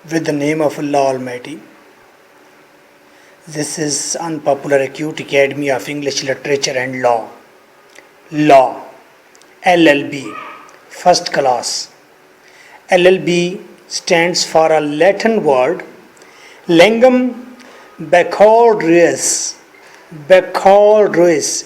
With the name of Allah Almighty. This is Unpopular Acute Academy of English Literature and Law. Law. LLB. First class. LLB stands for a Latin word, Langum Baccalaureus. Baccalaureus.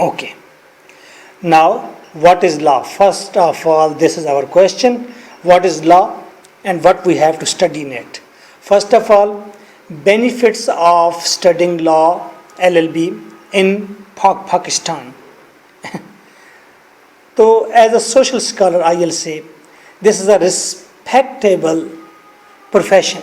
Okay. Now, what is law? First of all, this is our question. What is law and what we have to study in it? First of all, benefits of studying law, LLB, in Pakistan. So, as a social scholar, I will say, this is a respectable profession.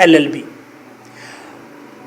LLB.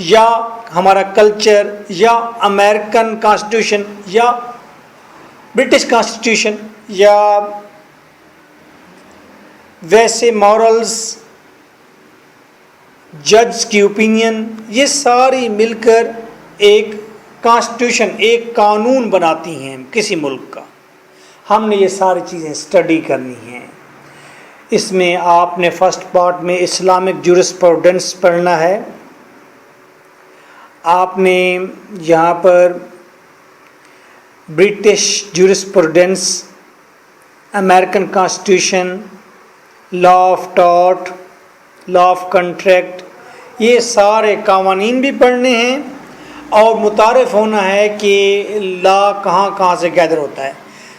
یا ہمارا culture یا American constitution یا British constitution یا ویسے morals, جج کی opinion, یہ ساری مل کر ایک کانسٹیٹیوشن، ایک قانون بناتی ہیں کسی ملک کا. ہم نے یہ ساری چیزیں اسٹڈی کرنی ہیں. اس میں آپ نے فرسٹ پارٹ میں اسلامک جورسپروڈنس پڑھنا ہے. آپ نے یہاں پر British jurisprudence, American constitution, law of tort, law of contract, یہ سارے قوانین بھی پڑھنے ہیں اور متعارف ہونا ہے کہ لا کہاں کہاں سے گیدر ہوتا ہے.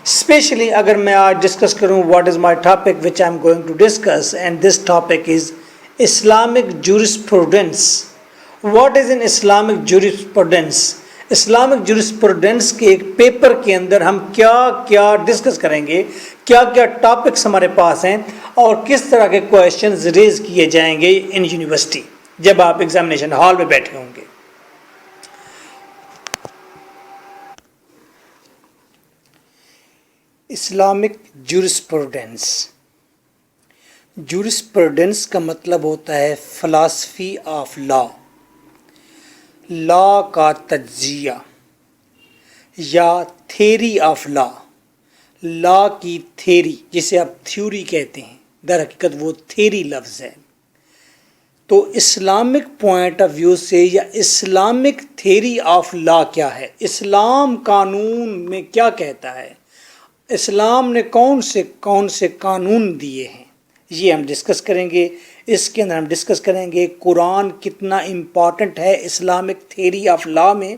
اسپیشلی اگر میں آج ڈسکس کروں what is my topic which I am going to discuss, and this topic is Islamic jurisprudence. What is an Islamic jurisprudence? Islamic jurisprudence کے ایک پیپر کے اندر ہم کیا کیا ڈسکس کریں گے، کیا کیا ٹاپکس ہمارے پاس ہیں اور کس طرح کے کویشچنز ریز کیے جائیں گے ان یونیورسٹی جب آپ ایگزامینیشن ہال میں بیٹھے ہوں گے. Islamic jurisprudence. جورسپروڈنس کا مطلب ہوتا ہے فلاسفی آف لا، لا کا تجزیہ یا تھیری آف لا، لا کی تھیری جسے آپ تھیوری کہتے ہیں، در حقیقت وہ تھیری لفظ ہے. تو اسلامک پوائنٹ آف ویو سے یا اسلامک تھیری آف لا کیا ہے، اسلام قانون میں کیا کہتا ہے، اسلام نے کون سے قانون دیے ہیں، یہ ہم ڈسکس کریں گے. اس کے اندر ہم ڈسکس کریں گے قرآن کتنا امپورٹنٹ ہے اسلامک تھیری آف لا میں.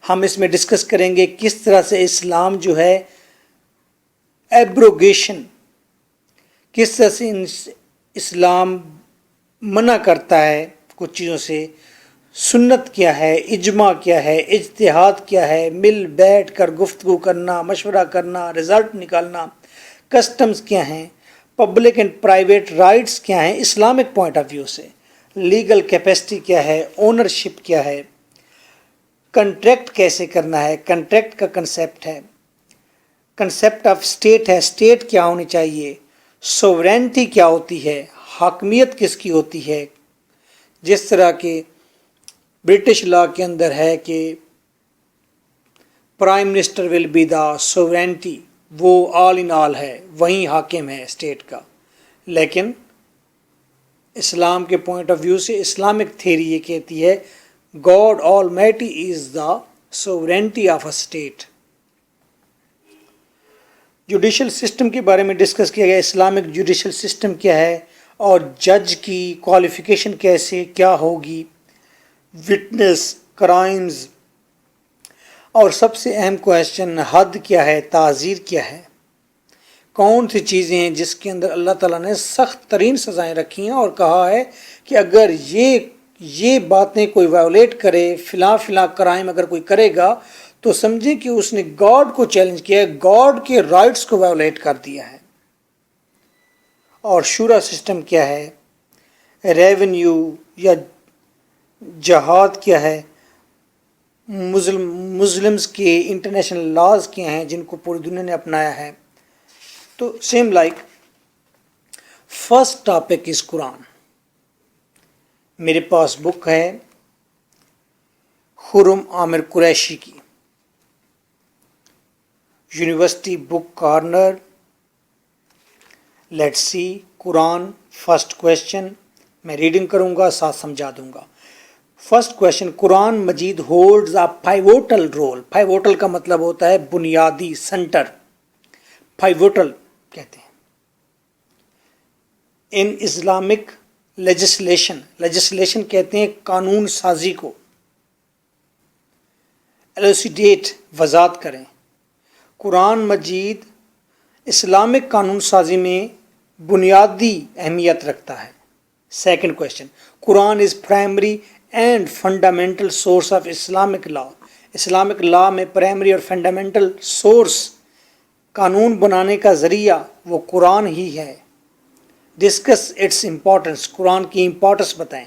ہم اس میں ڈسکس کریں گے کس طرح سے اسلام جو ہے ایبروگیشن، کس طرح سے اسلام منع کرتا ہے کچھ چیزوں سے، سنت کیا ہے، اجماع کیا ہے، اجتہاد کیا ہے، مل بیٹھ کر گفتگو کرنا، مشورہ کرنا، رزلٹ نکالنا، کسٹمز کیا ہیں، پبلک اینڈ پرائیویٹ رائٹس کیا ہیں اسلامک پوائنٹ آف ویو سے، لیگل کیپیسٹی کیا ہے، اونرشپ کیا ہے، کنٹریکٹ کیسے کرنا ہے، کنٹریکٹ کا کنسیپٹ ہے، کنسیپٹ آف اسٹیٹ ہے، اسٹیٹ کیا ہونی چاہیے، سوورینٹی کیا ہوتی ہے، حاکمیت کس کی ہوتی ہے. جس طرح کہ برٹش لا کے اندر ہے کہ prime minister will be the sovereignty, وہ آل ان آل ہے، وہیں حاکم ہے اسٹیٹ کا. لیکن اسلام کے پوائنٹ آف ویو سے اسلامک تھیری یہ کہتی ہے God almighty is the sovereignty of a state. Judicial system کے بارے میں ڈسکس کیا گیا، اسلامک جوڈیشل سسٹم کیا ہے اور جج کی کوالیفیکیشن کیسے کیا ہوگی، وٹنس، کرائمز، اور سب سے اہم کویشچن حد کیا ہے، تعزیر کیا ہے، کون سی چیزیں ہیں جس کے اندر اللہ تعالیٰ نے سخت ترین سزائیں رکھی ہیں اور کہا ہے کہ اگر یہ باتیں کوئی وائولیٹ کرے، فلاں کرائم اگر کوئی کرے گا تو سمجھیں کہ اس نے گاڈ کو چیلنج کیا ہے، گاڈ کے رائٹس کو وائولیٹ کر دیا ہے. اور شورا سسٹم کیا ہے، ریونیو یا جہاد کیا ہے، مسلمز کے انٹرنیشنل لاز کیا ہیں جن کو پوری دنیا نے اپنایا ہے. تو same like first topic is Quran. میرے پاس بک ہے خرم عامر قریشی کی، university book corner. Let's see Quran first question, میں ریڈنگ کروں گا ساتھ سمجھا دوں گا. First question, Quran Majeed holds a pivotal role. Pivotal کا مطلب ہوتا ہے بنیادی، سنٹر، پائیوٹل کہتے ہیں. ان اسلامک لیجسلیشن کہتے ہیں قانون سازی کو. ایلوسیڈیٹ، وضاحت کریں. قرآن مجید اسلامک قانون سازی میں بنیادی اہمیت رکھتا ہے. Second question, Quran is primary and fundamental source of Islamic law. Islamic law میں پرائمری اور فنڈامنٹل سورس، قانون بنانے کا ذریعہ وہ قرآن ہی ہے. ڈسکس اٹس امپورٹنس، قرآن کی امپورٹنس بتائیں.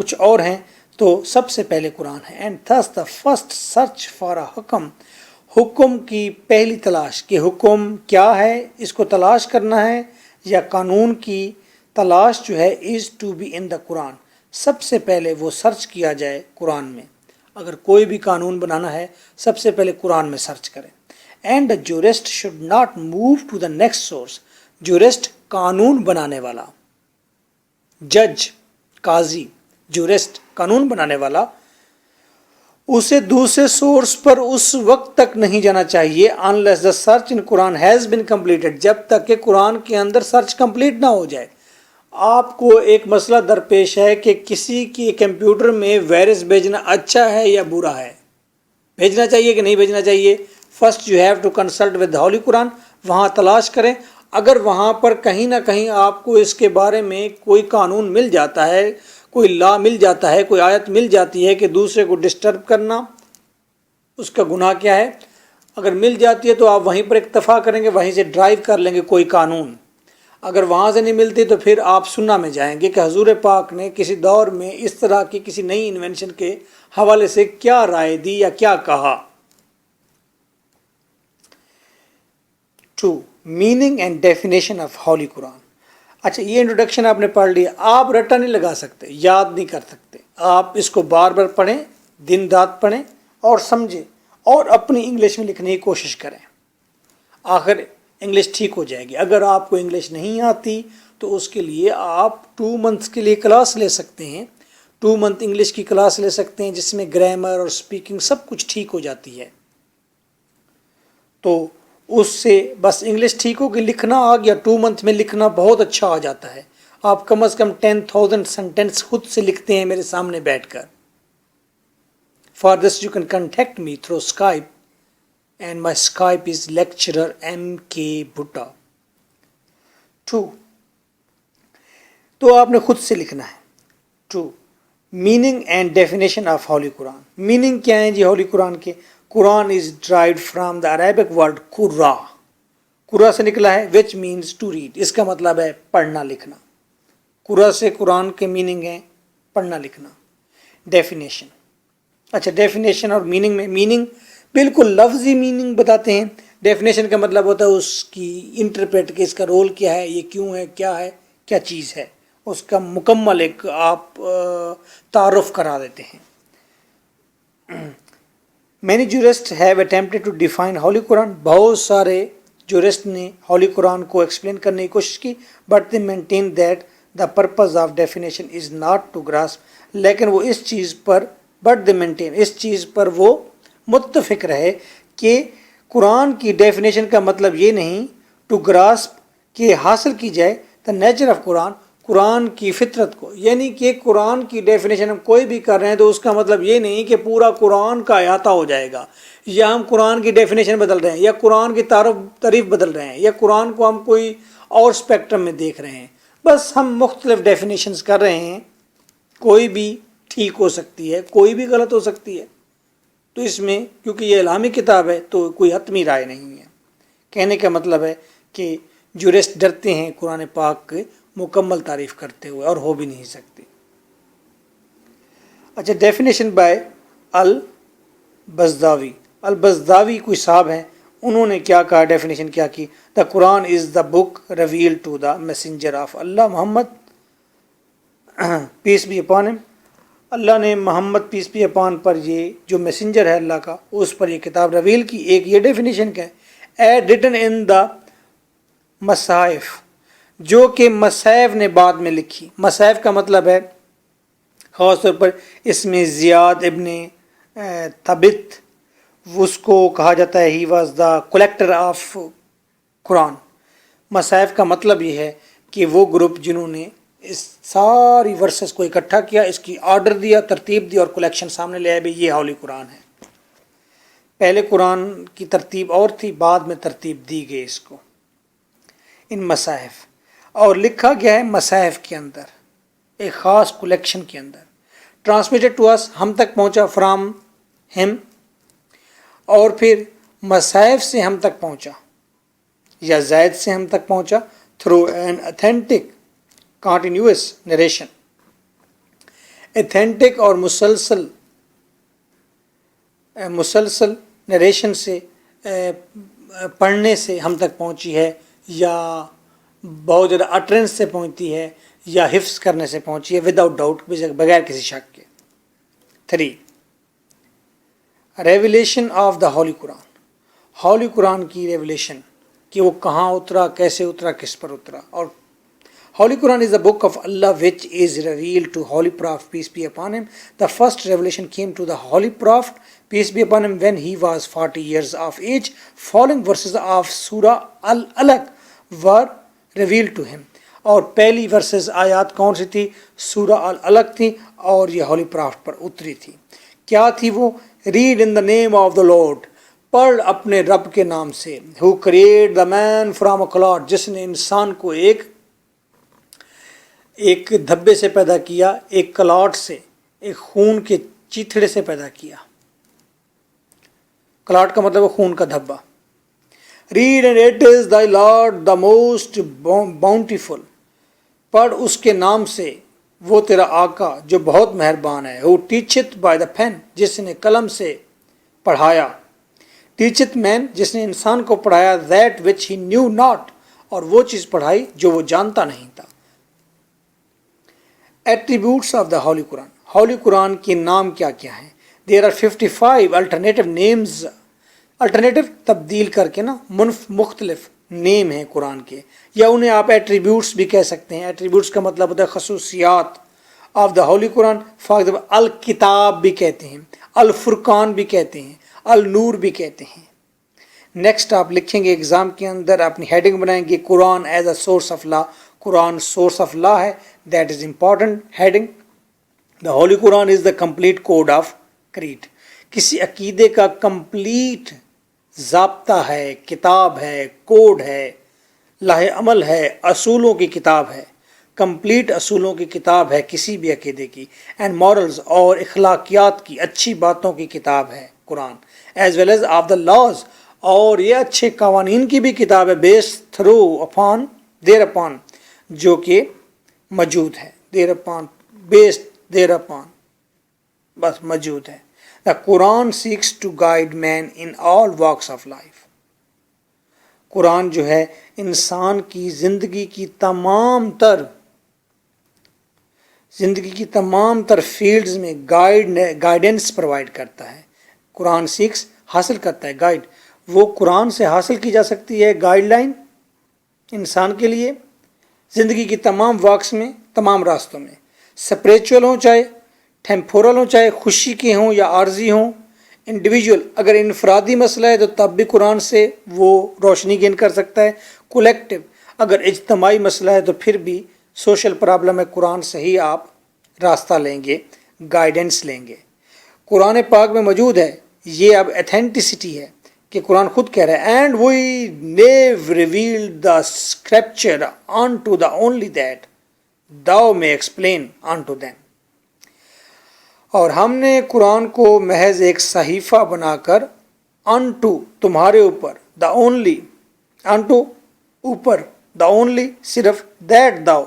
کچھ اور ہیں، تو سب سے پہلے قرآن ہے. And thus the first search for a حکم، حکم کی پہلی تلاش کہ حکم کیا ہے، اس کو تلاش کرنا ہے، یا قانون کی تلاش جو ہے is to be in the قرآن. سب سے پہلے وہ سرچ کیا جائے قرآن میں. اگر کوئی بھی قانون بنانا ہے سب سے پہلے قرآن میں سرچ کریں. And jurist should not move to the next source. Jurist قانون بنانے والا، جج قاضی، جورسٹ قانون بنانے والا، اسے دوسرے سورس پر اس وقت تک نہیں جانا چاہیے unless the search in Quran has been completed، جب تک کہ قرآن کے اندر سرچ کمپلیٹ نہ ہو جائے. آپ کو ایک مسئلہ درپیش ہے کہ کسی کی کمپیوٹر میں وائرس بھیجنا اچھا ہے یا برا ہے، بھیجنا چاہیے کہ نہیں بھیجنا چاہیے. First you have to consult with holy Quran. وہاں تلاش کریں. اگر وہاں پر کہیں نہ کہیں آپ کو اس کے بارے میں کوئی قانون مل جاتا ہے، کوئی لا مل جاتا ہے، کوئی آیت مل جاتی ہے کہ دوسرے کو ڈسٹرب کرنا اس کا گناہ کیا ہے، اگر مل جاتی ہے تو آپ وہیں پر اکتفا کریں گے، وہیں سے ڈرائیو کر لیں گے کوئی قانون. اگر وہاں سے نہیں ملتی تو پھر آپ سننا میں جائیں گے کہ حضور پاک نے کسی دور میں اس طرح کی کسی نئی انوینشن کے حوالے سے کیا رائے دی یا کیا کہا. 2. Meaning and definition of holy Quran. اچھا، یہ انٹروڈکشن آپ نے پڑھ لیا، آپ رٹا نہیں لگا سکتے، یاد نہیں کر سکتے. آپ اس کو بار بار پڑھیں، دن رات پڑھیں اور سمجھیں اور اپنی انگلش میں لکھنے کی کوشش کریں. آخر انگلش ٹھیک ہو جائے گی. اگر آپ کو انگلش نہیں آتی تو اس کے لیے آپ 2 منتھس کے لیے کلاس لے سکتے ہیں. 2 منتھ انگلش کی کلاس لے سکتے ہیں جس میں گرامر اور سپیکنگ سب کچھ ٹھیک ہو جاتی ہے. تو اس سے بس انگلش ٹھیک ہوگی، لکھنا آ گیا. 2 منتھ میں لکھنا بہت اچھا آ جاتا ہے. آپ کم از کم 10,000 سینٹینس خود سے لکھتے ہیں میرے سامنے بیٹھ کر. For this you can contact me through Skype and my Skype is lecturer MK Bhutta. 2. تو آپ نے خود سے لکھنا ہے. 2. meaning and definition of holy Quran. meaning کیا ہے جی ہولی قرآن کے؟ قرآن is derived from the Arabic word قرا. قرا سے نکلا ہے which means to read. اس کا مطلب ہے پڑھنا لکھنا. قرا سے قرآن کے میننگ ہے پڑھنا لکھنا. ڈیفینیشن. اچھا، ڈیفینیشن اور میننگ میں میننگ بالکل لفظی میننگ بتاتے ہیں. ڈیفینیشن کا مطلب ہوتا ہے اس کی انٹرپریٹ، کہ اس کا رول کیا ہے، یہ کیوں ہے، کیا چیز ہے، اس کا مکمل ایک آپ تعارف کرا دیتے ہیں. Many jurist have attempted to define holy Quran. بہت سارے جورسٹ نے ہولی قرآن کو ایکسپلین کرنے کی کوشش کی، but they maintain that the purpose of definition is not to grasp. لیکن وہ اس چیز پر وہ متفق رہے کہ قرآن کی ڈیفینیشن کا مطلب یہ نہیں ٹو گراسپ کہ حاصل کی جائے دا نیچر آف قرآن، قرآن کی فطرت کو. یعنی کہ قرآن کی ڈیفینیشن ہم کوئی بھی کر رہے ہیں تو اس کا مطلب یہ نہیں کہ پورا قرآن کا احاطہ ہو جائے گا، یا ہم قرآن کی ڈیفینیشن بدل رہے ہیں، یا قرآن کی تعریف بدل رہے ہیں، یا قرآن کو ہم کوئی اور اسپیکٹرم میں دیکھ رہے ہیں. بس ہم مختلف ڈیفینیشنز کر رہے ہیں. کوئی بھی ٹھیک ہو سکتی ہے، کوئی بھی غلط ہو سکتی ہے. تو اس میں کیونکہ یہ الہامی کتاب ہے تو کوئی حتمی رائے نہیں ہے. کہنے کا مطلب ہے کہ جورسٹ ڈرتے ہیں قرآن پاک کے مکمل تعریف کرتے ہوئے، اور ہو بھی نہیں سکتی. اچھا، ڈیفینیشن بائی البزداوی. البزداوی کوئی صاحب ہیں، انہوں نے کیا کہا، ڈیفینیشن کیا کی؟ The Quran is the book reveal to the messenger of Allah Muhammad peace be upon him. Allah نے محمد پیس بی اپان پر، یہ جو میسنجر ہے اللہ کا، اس پر یہ کتاب رویل کی. ایک یہ ڈیفینیشن کا ہے، ریٹن ان دا مصاحف، جو کہ مصاحف نے بعد میں لکھی. مصاحف کا مطلب ہے خاص طور پر اس میں زیاد ابن ثابت، اس کو کہا جاتا ہے he was the collector of Quran. مصاحف کا مطلب یہ ہے کہ وہ گروپ جنہوں نے اس ساری ورسز کو اکٹھا کیا، اس کی آرڈر دیا، ترتیب دی اور کلیکشن سامنے لے آئے، یہ ہولی قرآن ہے. پہلے قرآن کی ترتیب اور تھی، بعد میں ترتیب دی گئی اس کو ان مصاحف، اور لکھا گیا ہے مصاحف کے اندر ایک خاص کلیکشن کے اندر. ٹرانسمیٹڈ ٹو اس، ہم تک پہنچا، فرام ہم، اور پھر مصاحف سے ہم تک پہنچا یا زائد سے ہم تک پہنچا through an authentic continuous narration. Authentic اور مسلسل نریشن سے پڑھنے سے ہم تک پہنچی ہے، یا بہت زیادہ اٹرنس سے پہنچتی ہے، یا حفظ کرنے سے پہنچی ہے، وداؤٹ ڈاؤٹ، بغیر کسی شک کے۔ 3 revelation of the holy Quran, holy قرآن کی ریویلیشن، کہ وہ کہاں اترا، کیسے اترا، کس پر اترا۔ اور Holy Quran is the book of Allah which is revealed to Holy Prophet, peace be upon him. The first revelation came to the Holy Prophet, peace be upon him, when he was 40 years of age. Following verses of Surah Al-Alaq were revealed to him. اور پہلی versus آیات کون سی تھی؟ سورہ العلق تھی، اور یہ Holi profit پر اتری تھی۔ کیا تھی وہ؟ Read in the name of the lord, پڑھ اپنے رب کے نام سے، who created the man from a clod، جس نے انسان کو ایک دھبے سے پیدا کیا، ایک کلاٹ سے، ایک خون کے چیتھڑے سے پیدا کیا۔ کلاٹ کا مطلب ہے خون کا دھبا۔ Read and it is thy lord the most bountiful، پڑھ اس کے نام سے، وہ تیرا آقا جو بہت مہربان ہے۔ who teacheth by the pen، جس نے قلم سے پڑھایا۔ teacheth man، جس نے انسان کو پڑھایا۔ that which he knew not، اور وہ چیز پڑھائی جو وہ جانتا نہیں تھا۔ Attributes of the holy Quran, holy Quran کے نام کیا کیا ہیں؟ There are 55 alternative names, alternative تبدیل کر کے نا، مختلف نیم ہیں قرآن کے، یا انہیں آپ ایٹریبیوٹس بھی کہہ سکتے ہیں۔ ایٹریبیوٹس کا مطلب ہوتا ہے خصوصیات of the holy Quran. For example الکتاب بھی کہتے ہیں، الفرقان بھی کہتے ہیں، النور بھی کہتے ہیں۔ نیکسٹ آپ لکھیں گے ایگزام کے اندر، اپنی ہیڈنگ بنائیں گے Quran as a source of law, Quran source of law ہے، that is important heading. The holy Quran is the complete code of creed, کسی عقیدے کا کمپلیٹ ضابطہ ہے، کتاب ہے، کوڈ ہے، لاہ عمل ہے، اصولوں کی کتاب ہے، کمپلیٹ اصولوں کی کتاب ہے کسی بھی عقیدے کی، اینڈ مورلز، اور اخلاقیات کی، اچھی باتوں کی کتاب ہے Quran, as well as of the laws, اور یہ اچھے قوانین کی بھی کتاب ہے، base through upon their upon, جو کہ موجود ہے، their upon, based their upon, بس موجود ہے۔ The Quran seeks to guide man in all walks of life۔ قرآن جو ہے انسان کی زندگی کی تمام تر فیلڈز میں گائیڈنس پرووائڈ کرتا ہے۔ قرآن سیکس حاصل کرتا ہے، گائیڈ، وہ قرآن سے حاصل کی جا سکتی ہے گائیڈ لائن انسان کے لیے زندگی کی تمام واکس میں، تمام راستوں میں، اسپریچول ہوں چاہے ٹیمپورل ہوں، چاہے خوشی کے ہوں یا عارضی ہوں، انڈیویجول اگر انفرادی مسئلہ ہے تو تب بھی قرآن سے وہ روشنی گین کر سکتا ہے، کولیکٹیو اگر اجتماعی مسئلہ ہے تو پھر بھی سوشل پرابلم ہے، قرآن سے ہی آپ راستہ لیں گے، گائیڈنس لیں گے۔ قرآن پاک میں موجود ہے، یہ اب ایتھینٹسٹی ہے کہ قرآن خود کہہ رہا ہے، and we knew revealed the scripture on to the only that thou may explain unto them، اور ہم نے قرآن کو محض ایک صحیفہ بنا کر unto تمہارے اوپر، the only unto اوپر، the only صرف that thou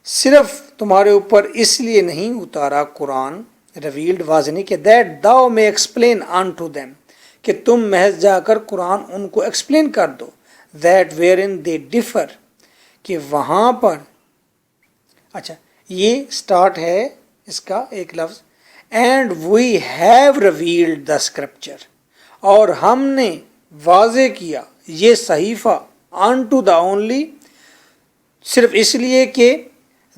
صرف تمہارے اوپر اس لیے نہیں اتارا قرآن، revealed واضح نہیں کہ that thou may explain unto them، کہ تم محض جا کر قرآن ان کو ایکسپلین کر دو، that wherein they differ، کہ وہاں پر، اچھا یہ سٹارٹ ہے اس کا ایک لفظ، and we have revealed the scripture, اور ہم نے واضح کیا یہ صحیفہ آن ٹو دا اونلی، صرف اس لیے کہ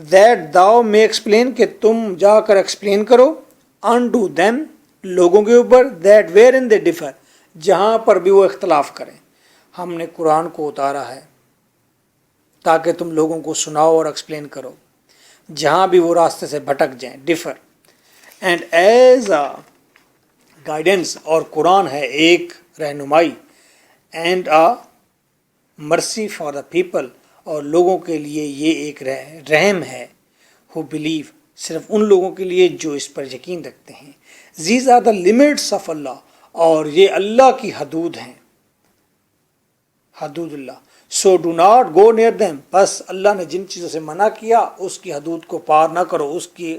دیٹ داؤ میں ایکسپلین، کہ تم جا کر ایکسپلین کرو، آن ٹو دیم لوگوں کے اوپر، that where in they differ جہاں پر بھی وہ اختلاف کریں۔ ہم نے قرآن کو اتارا ہے تاکہ تم لوگوں کو سناؤ اور ایکسپلین کرو جہاں بھی وہ راستے سے بھٹک جائیں، differ, and as a guidance, اور قرآن ہے ایک رہنمائی، اینڈ اے مرسی فار دا پیپل، اور لوگوں کے لیے یہ ایک رحم ہے، ہو بلیو صرف ان لوگوں کے لیے جو اس پر یقین رکھتے ہیں۔ these are the limits of اللہ، اور یہ اللہ کی حدود ہیں، حدود اللہ، so do not go near them، بس اللہ نے جن چیزوں سے منع کیا اس کی حدود کو پار نہ کرو، اس کی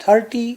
30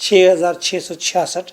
6666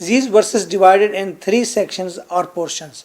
These verses divided in 3 sections or portions।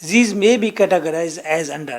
These may be categorized as under,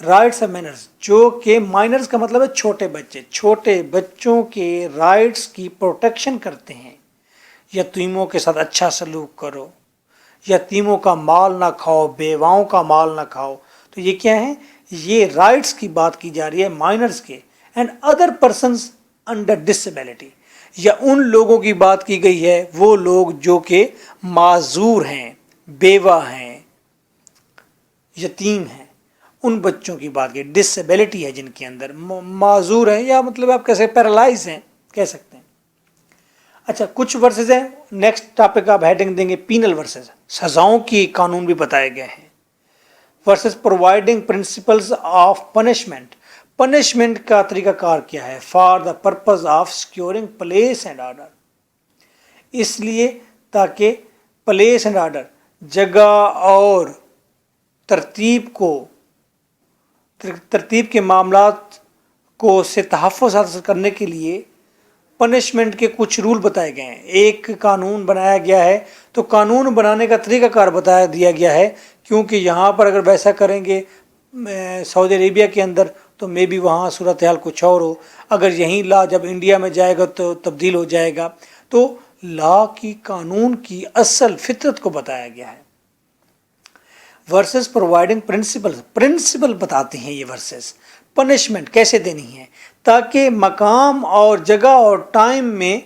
rights of minors, جو کہ مائنرز کا مطلب ہے چھوٹے بچے، چھوٹے بچوں کے رائٹس کی پروٹیکشن کرتے ہیں۔ یتیموں کے ساتھ اچھا سلوک کرو، یتیموں کا مال نہ کھاؤ، بیواؤں کا مال نہ کھاؤ۔ تو یہ کیا ہے؟ یہ رائٹس کی بات کی جا رہی ہے مائنرز کے۔ And other persons under disability, یا ان لوگوں کی بات کی گئی ہے، وہ لوگ جو کہ معذور ہیں، بیوہ ہیں، یتیم ہیں، ان بچوں کی بات کی۔ ڈسیبلٹی ہے جن کے اندر، معذور ہیں، یا مطلب آپ کیسے پیرالائز ہیں کہہ سکتے ہیں۔ اچھا کچھ ورسز ہیں، نیکسٹ ٹاپک آپ ہیڈنگ دیں گے پینل ورسز، سزاؤں کی قانون بھی بتائے گئے ہیں۔ Verses providing principles of punishment, punishment کا طریقہ کار کیا ہے؟ For the purpose of securing peace and order, اس لیے تاکہ پلیس اینڈ آرڈر، جگہ اور ترتیب کے معاملات کو سے تحفظ حاصل کرنے کے لیے پنشمنٹ کے کچھ رول بتائے گئے ہیں۔ ایک قانون بنایا گیا ہے، تو قانون بنانے کا طریقہ کار بتا دیا گیا ہے، کیونکہ یہاں پر اگر ویسا کریں گے سعودی عربیہ کے اندر تو مے بھی وہاں صورتحال کچھ اور ہو، اگر یہیں لا جب انڈیا میں جائے گا تو تبدیل ہو جائے گا۔ تو لا کی، قانون کی اصل فطرت کو بتایا گیا ہے۔ ورسز پرووائڈنگ پرنسپل بتاتے ہیں یہ ورسز، پنشمنٹ کیسے دینی ہے، تاکہ مقام اور جگہ اور ٹائم میں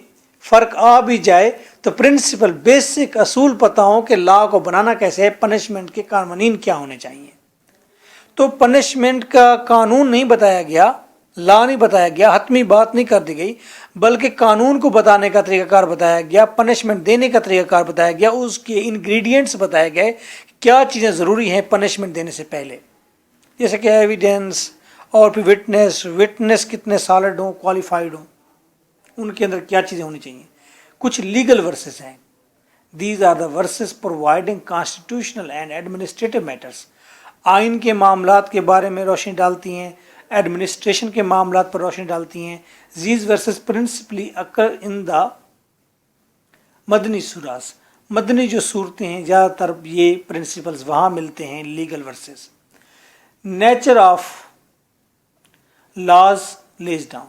فرق آ بھی جائے تو پرنسپل، بیسک اصول پتہ ہوں کہ لا کو بنانا کیسے ہے، پنشمنٹ کے قوانین کیا ہونے چاہیے۔ تو پنشمنٹ کا قانون نہیں بتایا گیا، لا نہیں بتایا گیا، حتمی بات نہیں کر دی گئی، بلکہ قانون کو بتانے کا طریقہ کار بتایا گیا، پنشمنٹ دینے کا طریقہ کار بتایا گیا، اس کے انگریڈینٹس بتائے گئے، کیا چیزیں ضروری ہیں پنشمنٹ دینے سے پہلے، جیسے کہ ایویڈنس اور پھر وٹنس کتنے سالڈ ہوں، کوالیفائڈ ہوں، ان کے اندر کیا چیزیں ہونی چاہیے۔ کچھ لیگل ورسز ہیں، these are the verses providing constitutional and administrative matters, آئین کے معاملات کے بارے میں روشنی ڈالتی ہیں، ایڈمنسٹریشن کے معاملات پر روشنی ڈالتی ہیں۔ زیز ورسز پرنسپلی اکر ان دا مدنی سوراز، مدنی جو صورتیں ہیں زیادہ تر یہ پرنسپلز وہاں ملتے ہیں legal verses. Nature of laws lays down,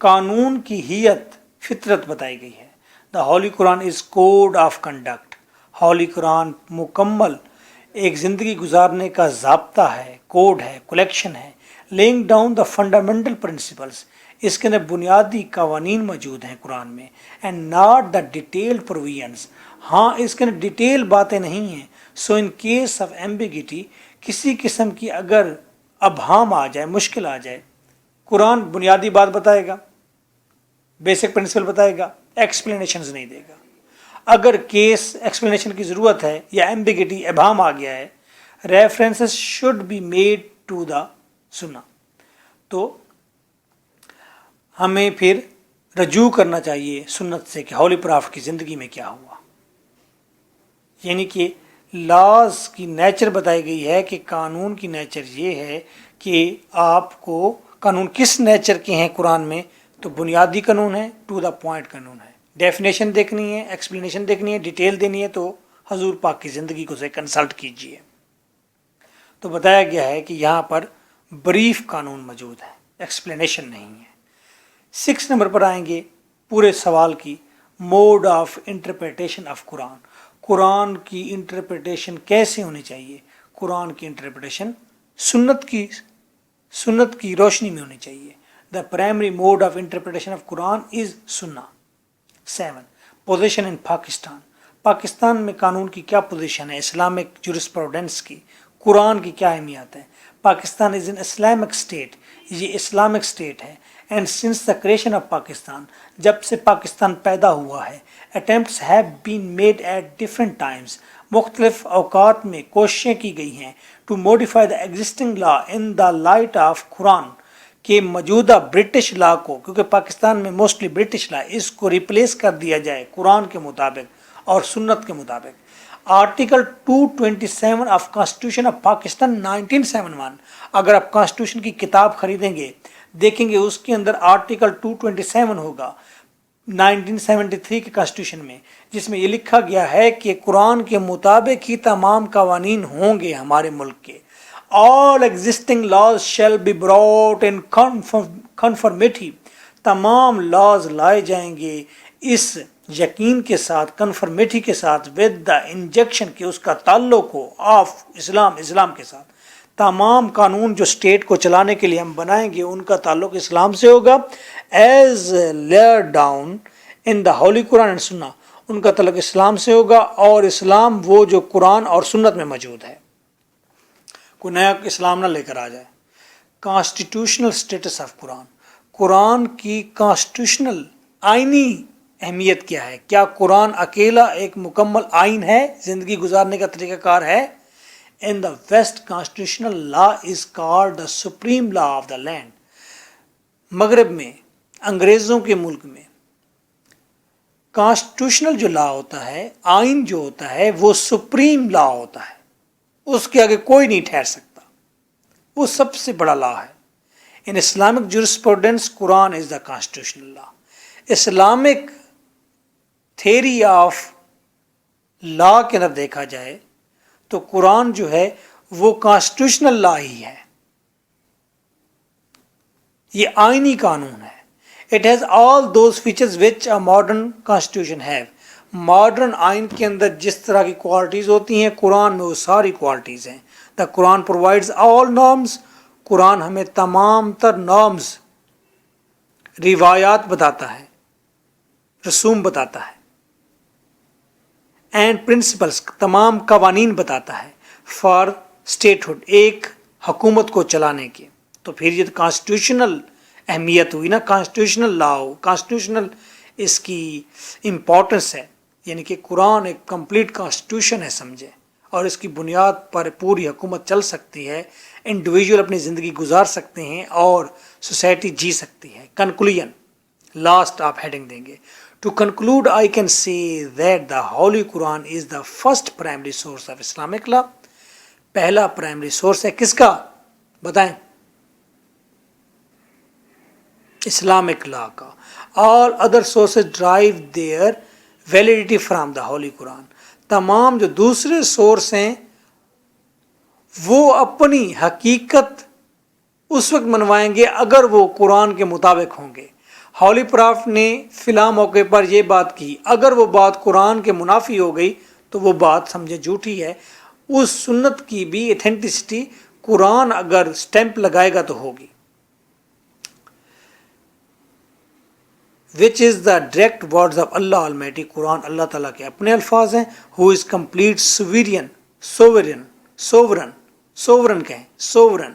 قانون کی حیت، فطرت بتائی گئی ہے۔ The holy Quran is code of conduct, holy Quran مکمل ایک زندگی گزارنے کا ضابطہ ہے، کوڈ ہے، کلیکشن ہے۔ Laying down the fundamental principles, اس کے اندر بنیادی قوانین موجود ہیں قرآن میں۔ And not the detailed provisions, ہاں اس کے اندر ڈیٹیل باتیں نہیں ہیں۔ So in case of ambiguity, کسی قسم کی اگر ابہام آ جائے، مشکل آ جائے، قرآن بنیادی بات بتائے گا، بیسک پرنسپل بتائے گا، ایکسپلینیشنز نہیں دے گا۔ اگر کیس ایکسپلینیشن کی ضرورت ہے یا ایمبیگیٹی، ابہام آ گیا ہے، references should be made to the سنہ، تو ہمیں پھر رجوع کرنا چاہیے سنت سے کہ ہولی پرافٹ کی زندگی میں کیا ہوا۔ یعنی کہ لاز کی نیچر بتائی گئی ہے کہ قانون کی نیچر یہ ہے کہ آپ کو قانون کس نیچر کے ہیں قرآن میں، تو بنیادی قانون ہے، ٹو دا پوائنٹ قانون ہے، ڈیفینیشن دیکھنی ہے، ایکسپلینیشن دیکھنی ہے، ڈیٹیل دینی ہے تو حضور پاک کی زندگی کو سے کنسلٹ کیجئے۔ تو بتایا گیا ہے کہ یہاں پر بریف قانون موجود ہے، ایکسپلینیشن نہیں ہے۔ 6 نمبر پر آئیں گے پورے سوال کی، موڈ آف انٹرپریٹیشن آف قرآن، قرآن کی انٹرپریٹیشن کیسے ہونی چاہیے؟ قرآن کی انٹرپریٹیشن سنت کی روشنی میں ہونی چاہیے۔ The primary mode of interpretation of Quran is Sunnah. 7 position in Pakistan, Pakistan میں قانون کی کیا پوزیشن ہے، اسلامک جورسپروڈنس کی، قرآن کی کیا اہمیت ہے۔ Pakistan is an Islamic state, یہ اسلامک اسٹیٹ ہے۔ And since the creation of Pakistan, جب سے پاکستان پیدا ہوا ہے، attempts have been made at different times, مختلف اوقات میں کوششیں کی گئی ہیں، to modify the existing law in the light of Quran, کہ موجودہ برٹش لا کو، کیونکہ پاکستان میں موسٹلی برٹش لا، اس کو ریپلیس کر دیا جائے قرآن کے مطابق اور سنت کے مطابق۔ Article 227 of constitution of Pakistan 1971، اگر آپ کانسٹیٹیوشن کی کتاب خریدیں گے دیکھیں گے اس کے اندر آرٹیکل 227 ہوگا 1973 کے کانسٹیٹیوشن میں، جس میں یہ لکھا گیا ہے کہ قرآن کے مطابق ہی تمام قوانین ہوں گے ہمارے ملک کے، all existing laws shall be brought in conformity. تمام لاز لائے جائیں گے اس یقین کے ساتھ، کنفرمیٹی کے ساتھ، ود دا انجیکشن کہ اس کا تعلق ہو آف اسلام کے ساتھ. تمام قانون جو اسٹیٹ کو چلانے کے لیے ہم بنائیں گے ان کا تعلق اسلام سے ہوگا. As laid down in the holy Quran and سنہ، ان کا تعلق اسلام سے ہوگا، اور اسلام وہ جو قرآن اور سنت میں موجود ہے، کوئی نیا اسلام نہ لے کر آ جائے. کانسٹیٹیوشنل اسٹیٹس آف قرآن، قرآن کی کانسٹیٹیوشنل آئینی اہمیت کیا ہے؟ کیا قرآن اکیلا ایک مکمل آئین ہے، زندگی گزارنے کا طریقہ کار ہے؟ In the West, constitutional law is called the supreme law of the land. مغرب میں، انگریزوں کے ملک میں کانسٹیٹیوشنل جو لا ہوتا ہے، آئین جو ہوتا ہے، وہ سپریم لا ہوتا ہے، اس کے آگے کوئی نہیں ٹھہر سکتا، وہ سب سے بڑا لا ہے. In Islamic jurisprudence, Quran is the constitutional law. Islamic theory of law کے اندر دیکھا جائے تو قرآن جو ہے وہ کانسٹیٹیوشنل لا ہی ہے، یہ آئینی قانون ہے. It has all those features which a modern constitution have. Modern آئین کے اندر جس طرح کی کوالٹیز ہوتی ہیں، قرآن میں وہ ساری کوالٹیز ہیں. دا قرآن پرووائڈز آل نارمز. قرآن ہمیں تمام تر نارمز، روایات بتاتا ہے، رسوم بتاتا ہے، اینڈ پرنسپلس، تمام قوانین بتاتا ہے فار اسٹیٹہڈ، ایک حکومت کو چلانے کے. تو پھر یہ کانسٹیٹیوشنل اہمیت ہوئی نا، کانسٹیٹیوشنل لا ہو، کانسٹیٹیوشنل اس کی امپورٹنس ہے. یعنی کہ قرآن ایک کمپلیٹ کانسٹیٹیوشن ہے سمجھے، اور اس کی بنیاد پر پوری حکومت چل سکتی ہے، انڈیویجول اپنی زندگی گزار سکتے ہیں اور سوسائٹی جی سکتی ہے. کنکلوژن، لاسٹ آپ ہیڈنگ دیں گے. To conclude, I can say that the Holy Quran is the first primary source of Islamic law. پہلا پرائمری سورس ہے کس کا؟ بتائیں. اسلامک لا کا. All other sources derive their validity from the Holy Quran. تمام جو دوسرے source ہیں وہ اپنی حقیقت اس وقت منوائیں گے اگر وہ قرآن کے مطابق ہوں گے. ہولی پرافٹ نے فی الحال موقع پر یہ بات کی، اگر وہ بات قرآن کے منافی ہو گئی تو وہ بات سمجھے جھوٹی ہے. اس سنت کی بھی ایتھینٹسٹی قرآن اگر سٹیمپ لگائے گا تو ہوگی. وچ از دا ڈائریکٹ ورڈز آف اللہ المیٹی. قرآن اللہ تعالیٰ کے اپنے الفاظ ہیں. ہو از کمپلیٹ سوورن کہیں، سوورن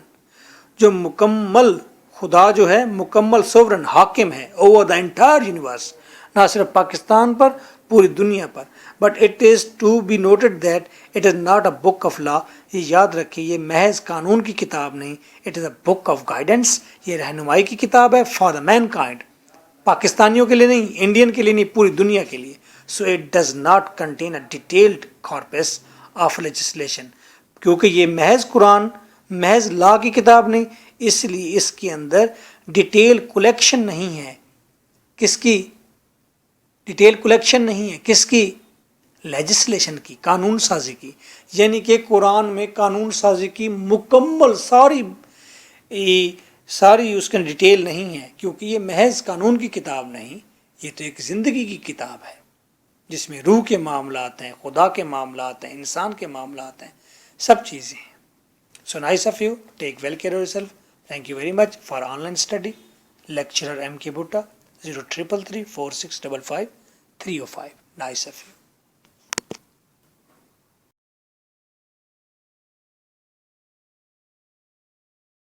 جو مکمل، خدا جو ہے مکمل سوورن حاکم ہے اوور دا انٹائر یونیورس، نہ صرف پاکستان پر، پوری دنیا پر. But it is to be noted that it is not a book of law. یہ یاد رکھیے یہ محض قانون کی کتاب نہیں، it is a book of guidance. یہ رہنمائی کی کتاب ہے فار دا مین کائنڈ، پاکستانیوں کے لیے نہیں، انڈین کے لیے نہیں، پوری دنیا کے لیے. So it does not contain a detailed corpus of legislation. کیونکہ یہ محض قرآن، محض لا کی کتاب نہیں، اس لیے اس کے اندر ڈیٹیل کلیکشن نہیں ہے. کس کی ڈیٹیل کلیکشن نہیں ہے؟ کس کی؟ لیجسلیشن کی، قانون سازی کی. یعنی کہ قرآن میں قانون سازی کی مکمل ساری اس کے ڈیٹیل نہیں ہے، کیونکہ یہ محض قانون کی کتاب نہیں، یہ تو ایک زندگی کی کتاب ہے جس میں روح کے معاملات ہیں، خدا کے معاملات ہیں، انسان کے معاملات ہیں، سب چیزیں ہیں. So nice of you. Take well care of yourself. Thank you very much for online study. Lecturer M. K. Bhutta, 0333 4655 305. Nice of you.